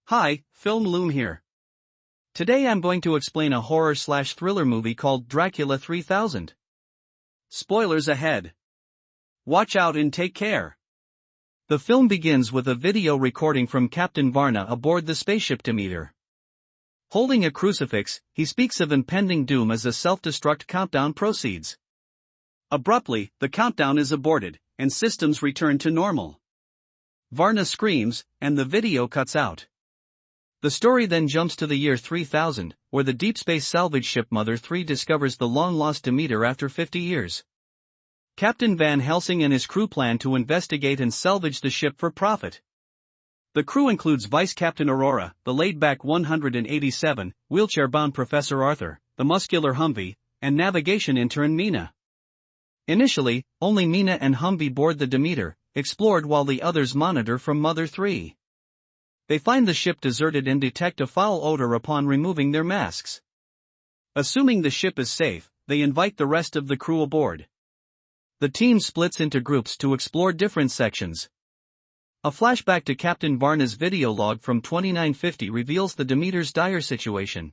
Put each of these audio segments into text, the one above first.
Hi, Film Loom here. Today I'm going to explain a horror/thriller movie called Dracula 3000. Spoilers ahead. Watch out and take care. The film begins with a video recording from Captain Varna aboard the spaceship Demeter. Holding a crucifix, he speaks of impending doom as a self-destruct countdown proceeds. Abruptly, the countdown is aborted, and systems return to normal. Varna screams, and the video cuts out. The story then jumps to the year 3000, where the deep space salvage ship Mother 3 discovers the long-lost Demeter after 50 years. Captain Van Helsing and his crew plan to investigate and salvage the ship for profit. The crew includes Vice Captain Aurora, the laid-back 187, wheelchair-bound Professor Arthur, the muscular Humvee, and navigation intern Mina. Initially, only Mina and Humvee board the Demeter, explored while the others monitor from Mother 3. They find the ship deserted and detect a foul odor upon removing their masks. Assuming the ship is safe, they invite the rest of the crew aboard. The team splits into groups to explore different sections. A flashback to Captain Varna's video log from 2950 reveals the Demeter's dire situation.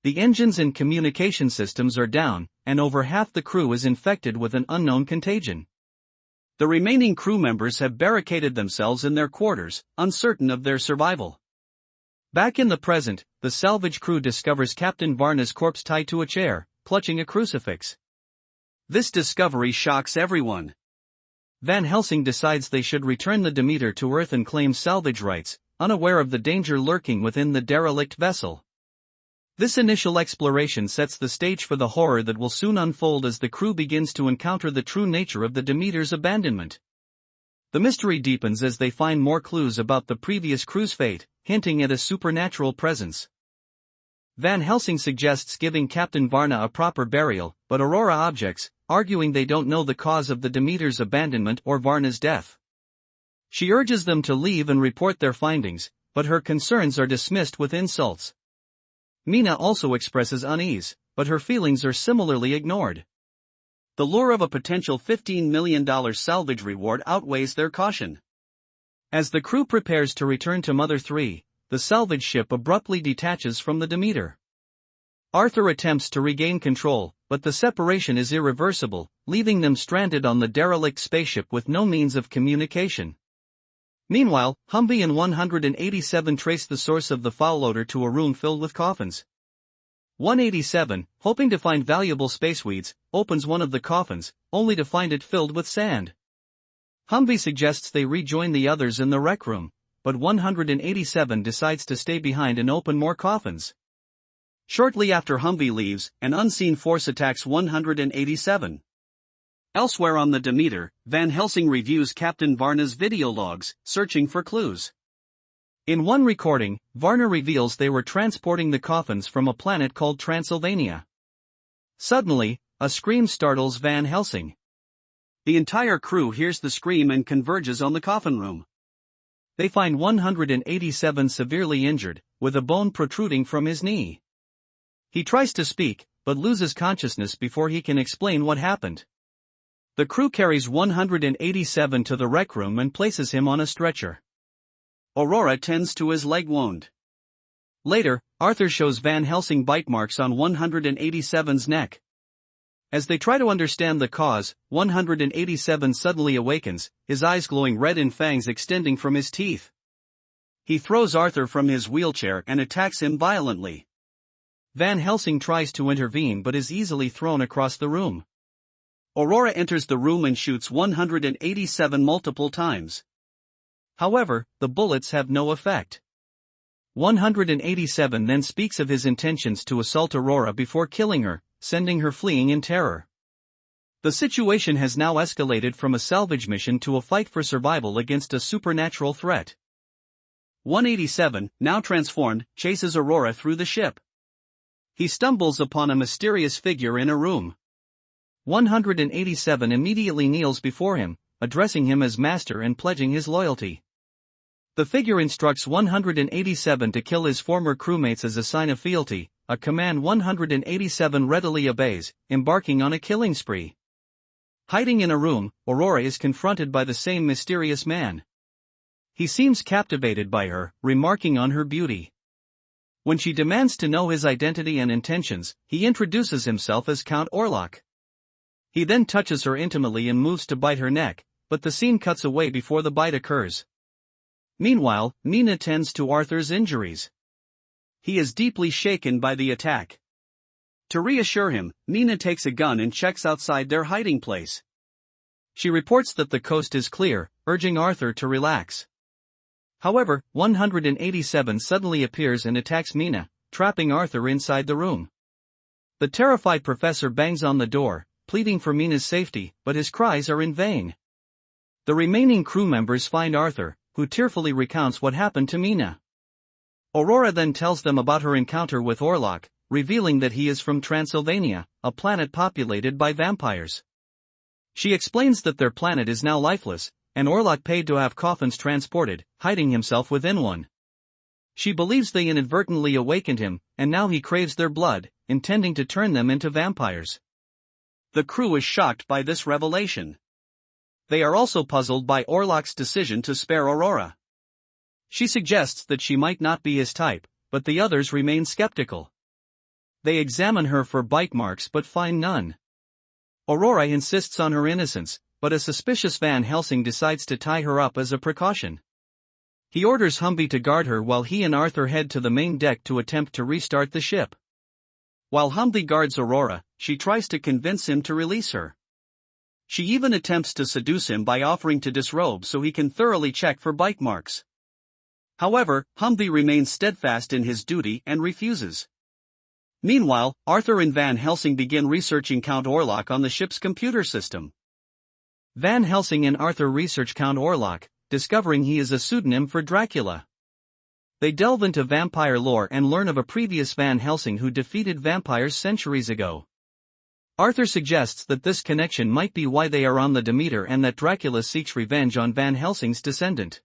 The engines and communication systems are down, and over half the crew is infected with an unknown contagion. The remaining crew members have barricaded themselves in their quarters, uncertain of their survival. Back in the present, the salvage crew discovers Captain Varna's corpse tied to a chair, clutching a crucifix. This discovery shocks everyone. Van Helsing decides they should return the Demeter to Earth and claim salvage rights, unaware of the danger lurking within the derelict vessel. This initial exploration sets the stage for the horror that will soon unfold as the crew begins to encounter the true nature of the Demeter's abandonment. The mystery deepens as they find more clues about the previous crew's fate, hinting at a supernatural presence. Van Helsing suggests giving Captain Varna a proper burial, but Aurora objects, arguing they don't know the cause of the Demeter's abandonment or Varna's death. She urges them to leave and report their findings, but her concerns are dismissed with insults. Mina also expresses unease, but her feelings are similarly ignored. The lure of a potential $15 million salvage reward outweighs their caution. As the crew prepares to return to Mother 3, the salvage ship abruptly detaches from the Demeter. Arthur attempts to regain control, but the separation is irreversible, leaving them stranded on the derelict spaceship with no means of communication. Meanwhile, Humvee and 187 trace the source of the foul odor to a room filled with coffins. 187, hoping to find valuable spaceweeds, opens one of the coffins, only to find it filled with sand. Humvee suggests they rejoin the others in the rec room, but 187 decides to stay behind and open more coffins. Shortly after Humvee leaves, an unseen force attacks 187. Elsewhere on the Demeter, Van Helsing reviews Captain Varna's video logs, searching for clues. In one recording, Varna reveals they were transporting the coffins from a planet called Transylvania. Suddenly, a scream startles Van Helsing. The entire crew hears the scream and converges on the coffin room. They find 187 severely injured, with a bone protruding from his knee. He tries to speak, but loses consciousness before he can explain what happened. The crew carries 187 to the rec room and places him on a stretcher. Aurora tends to his leg wound. Later, Arthur shows Van Helsing bite marks on 187's neck. As they try to understand the cause, 187 suddenly awakens, his eyes glowing red and fangs extending from his teeth. He throws Arthur from his wheelchair and attacks him violently. Van Helsing tries to intervene but is easily thrown across the room. Aurora enters the room and shoots 187 multiple times. However, the bullets have no effect. 187 then speaks of his intentions to assault Aurora before killing her, sending her fleeing in terror. The situation has now escalated from a salvage mission to a fight for survival against a supernatural threat. 187, now transformed, chases Aurora through the ship. He stumbles upon a mysterious figure in a room. 187 immediately kneels before him, addressing him as master and pledging his loyalty. The figure instructs 187 to kill his former crewmates as a sign of fealty, a command 187 readily obeys, embarking on a killing spree. Hiding in a room, Aurora is confronted by the same mysterious man. He seems captivated by her, remarking on her beauty. When she demands to know his identity and intentions, he introduces himself as Count Orlok. He then touches her intimately and moves to bite her neck, but the scene cuts away before the bite occurs. Meanwhile, Mina tends to Arthur's injuries. He is deeply shaken by the attack. To reassure him, Mina takes a gun and checks outside their hiding place. She reports that the coast is clear, urging Arthur to relax. However, 187 suddenly appears and attacks Mina, trapping Arthur inside the room. The terrified professor bangs on the door, pleading for Mina's safety, but his cries are in vain. The remaining crew members find Arthur, who tearfully recounts what happened to Mina. Aurora then tells them about her encounter with Orlok, revealing that he is from Transylvania, a planet populated by vampires. She explains that their planet is now lifeless, and Orlok paid to have coffins transported, hiding himself within one. She believes they inadvertently awakened him, and now he craves their blood, intending to turn them into vampires. The crew is shocked by this revelation. They are also puzzled by Orlok's decision to spare Aurora. She suggests that she might not be his type, but the others remain skeptical. They examine her for bite marks but find none. Aurora insists on her innocence, but a suspicious Van Helsing decides to tie her up as a precaution. He orders Humvee to guard her while he and Arthur head to the main deck to attempt to restart the ship. While Humvee guards Aurora, she tries to convince him to release her. She even attempts to seduce him by offering to disrobe so he can thoroughly check for bite marks. However, Humvee remains steadfast in his duty and refuses. Meanwhile, Arthur and Van Helsing begin researching Count Orlok on the ship's computer system. Van Helsing and Arthur research Count Orlok, discovering he is a pseudonym for Dracula. They delve into vampire lore and learn of a previous Van Helsing who defeated vampires centuries ago. Arthur suggests that this connection might be why they are on the Demeter and that Dracula seeks revenge on Van Helsing's descendant.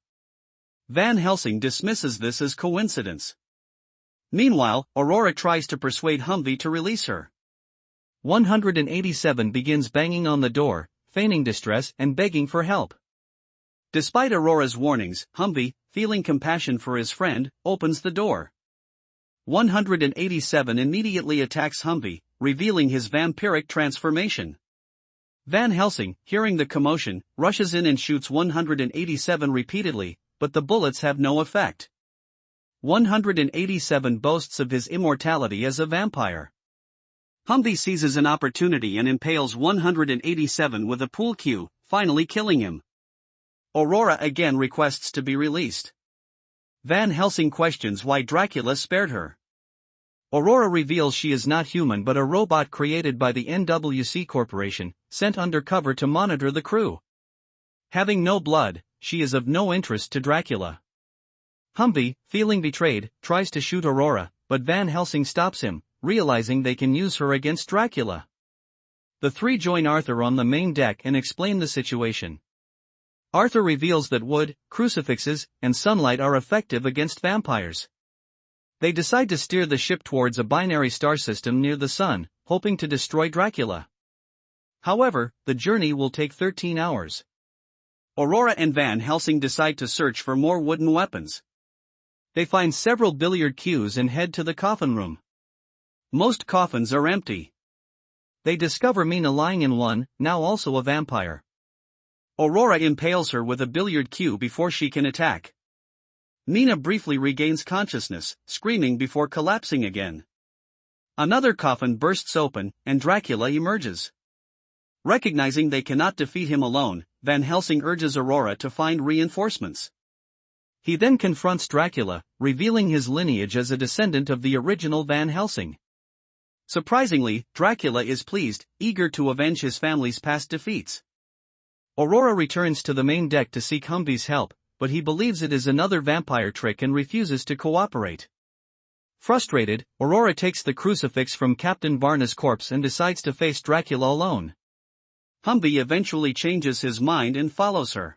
Van Helsing dismisses this as coincidence. Meanwhile, Aurora tries to persuade Humvee to release her. 187 begins banging on the door, feigning distress and begging for help. Despite Aurora's warnings, Humvee, feeling compassion for his friend, opens the door. 187 immediately attacks Humvee, revealing his vampiric transformation. Van Helsing, hearing the commotion, rushes in and shoots 187 repeatedly, but the bullets have no effect. 187 boasts of his immortality as a vampire. Humvee seizes an opportunity and impales 187 with a pool cue, finally killing him. Aurora again requests to be released. Van Helsing questions why Dracula spared her. Aurora reveals she is not human but a robot created by the NWC Corporation, sent undercover to monitor the crew. Having no blood, she is of no interest to Dracula. Humvee, feeling betrayed, tries to shoot Aurora, but Van Helsing stops him, realizing they can use her against Dracula. The three join Arthur on the main deck and explain the situation. Arthur reveals that wood, crucifixes, and sunlight are effective against vampires. They decide to steer the ship towards a binary star system near the sun, hoping to destroy Dracula. However, the journey will take 13 hours. Aurora and Van Helsing decide to search for more wooden weapons. They find several billiard cues and head to the coffin room. Most coffins are empty. They discover Mina lying in one, now also a vampire. Aurora impales her with a billiard cue before she can attack. Mina briefly regains consciousness, screaming before collapsing again. Another coffin bursts open, and Dracula emerges. Recognizing they cannot defeat him alone, Van Helsing urges Aurora to find reinforcements. He then confronts Dracula, revealing his lineage as a descendant of the original Van Helsing. Surprisingly, Dracula is pleased, eager to avenge his family's past defeats. Aurora returns to the main deck to seek Humvee's help, but he believes it is another vampire trick and refuses to cooperate. Frustrated, Aurora takes the crucifix from Captain Varna's corpse and decides to face Dracula alone. Humvee eventually changes his mind and follows her.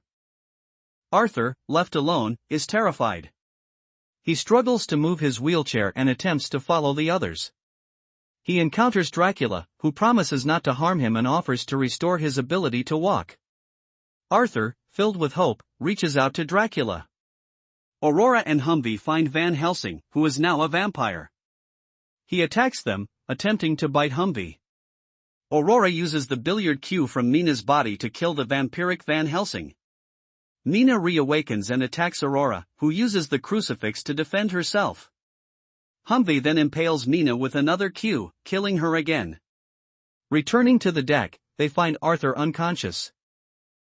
Arthur, left alone, is terrified. He struggles to move his wheelchair and attempts to follow the others. He encounters Dracula, who promises not to harm him and offers to restore his ability to walk. Arthur, filled with hope, reaches out to Dracula. Aurora and Humvee find Van Helsing, who is now a vampire. He attacks them, attempting to bite Humvee. Aurora uses the billiard cue from Mina's body to kill the vampiric Van Helsing. Mina reawakens and attacks Aurora, who uses the crucifix to defend herself. Humvee then impales Mina with another cue, killing her again. Returning to the deck, they find Arthur unconscious.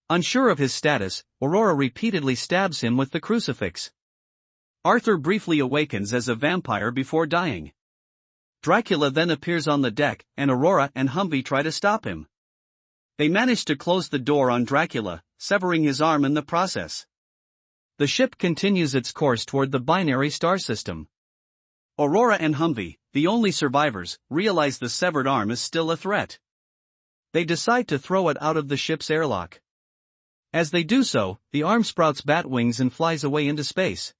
Unsure of his status, Aurora repeatedly stabs him with the crucifix. Arthur briefly awakens as a vampire before dying. Dracula then appears on the deck, and Aurora and Humvee try to stop him. They manage to close the door on Dracula, severing his arm in the process. The ship continues its course toward the binary star system. Aurora and Humvee, the only survivors, realize the severed arm is still a threat. They decide to throw it out of the ship's airlock. As they do so, the arm sprouts bat wings and flies away into space.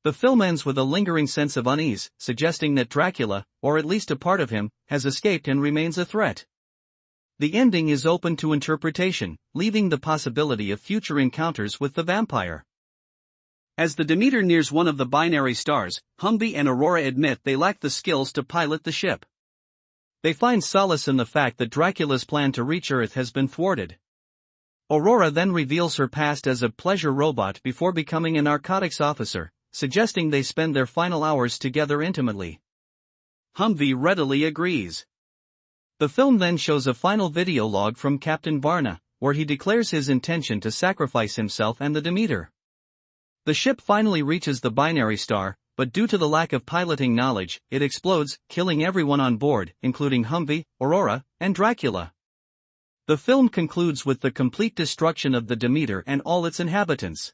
The film ends with a lingering sense of unease, suggesting that Dracula, or at least a part of him, has escaped and remains a threat. The ending is open to interpretation, leaving the possibility of future encounters with the vampire. As the Demeter nears one of the binary stars, Humvee and Aurora admit they lack the skills to pilot the ship. They find solace in the fact that Dracula's plan to reach Earth has been thwarted. Aurora then reveals her past as a pleasure robot before becoming a narcotics officer, suggesting they spend their final hours together intimately. Humvee readily agrees. The film then shows a final video log from Captain Varna, where he declares his intention to sacrifice himself and the Demeter. The ship finally reaches the binary star, but due to the lack of piloting knowledge, it explodes, killing everyone on board, including Humvee, Aurora, and Dracula. The film concludes with the complete destruction of the Demeter and all its inhabitants.